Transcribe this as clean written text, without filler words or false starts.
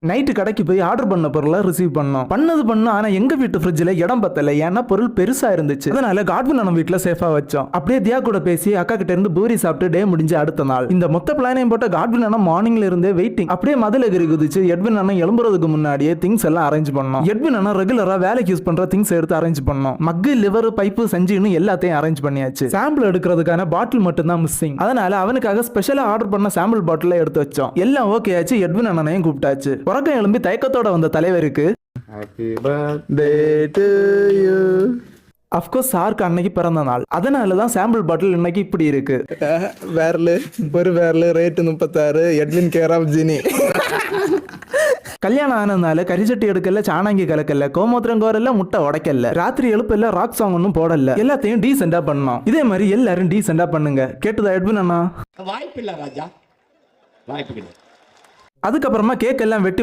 Night கடைக்கு போய் order பண்ண பொருளை ரிசீவ் பண்ணோம். ஆனா எங்க வீட்டு ஃப்ரிட்ஜ்ல இடம் பத்தல. ஏன்னா பொருள் பெருசா இருந்துச்சு. அதனால காட்வின் நம்ம வீட்டுல சேஃபா வச்சோம். அப்படியே தியா கூட பேசி அக்கா கிட்ட இருந்து பூரி சாப்பிட்டு டே முடிஞ்சு அடுத்த நாள் இந்த மொத்த பிளானையும் போட்ட காட்வின் அண்ணா மார்னிங்ல இருந்தே வெயிட்டிங். அப்படியே மதுல எகிரி குதிச்சு எட்வின் அண்ணன் எழும்புறதுக்கு முன்னாடியே திங்ஸ் எல்லாம் அரேஞ்ச் பண்ணோம். எட்வின் அண்ணா ரெகுலரா வேலைக்கு யூஸ் பண்ற திங்ஸ் எடுத்து அரேஞ்ச் பண்ணோம். மக்கு, லிவர், பைப்பு, சஞ்சின்னு எல்லாத்தையும் அரேஞ்ச் பண்ணியாச்சு. சாம்பிள் எடுக்கிறதுக்கான பாட்டில் மட்டும் தான் மிஸ்ஸிங். அதனால அவனுக்காக ஸ்பெஷலா ஆர்டர் பண்ண சாம்பிள் பாட்டில எடுத்து வச்சோம். எல்லாம் ஓகே ஆச்சு. எட்வின் அண்ணனையும் கூப்பிட்டாச்சு. உறக்கம் எழும்பி தயக்கத்தோட வந்த தலைவருக்கு happy birthday to you. Of course சாருக்கு அன்னைக்கு பிறந்த நாள். அதனால தான் சாம்பிள் பாட்டில் இன்னைக்கு இப்படி இருக்கு. வேர்லு ஒரு வேர்லு ரேட்டு 36 எட்வின் கேர் ஆஃப் ஜினி. கல்யாணம் ஆனதுனால கரிச்சட்டி எடுக்கல, சாணாங்கி கலக்கல, கோமோத்திரம் கோரல, முட்டை உடைக்கல, ராத்திரி எழுப்பல, ராக் சாங் ஒன்னும் போடல. எல்லாத்தையும் டீசெண்டா பண்ணோம். இதே மாதிரி எல்லாரும் டீசெண்டா பண்ணுங்க. கேட்டுதா எட்வின் அண்ணா? வாய்ப்பில்லை ராஜா, வாய்ப்பு கிடையாது. அதுக்கப்புறமா கேக் எல்லாம் வெட்டி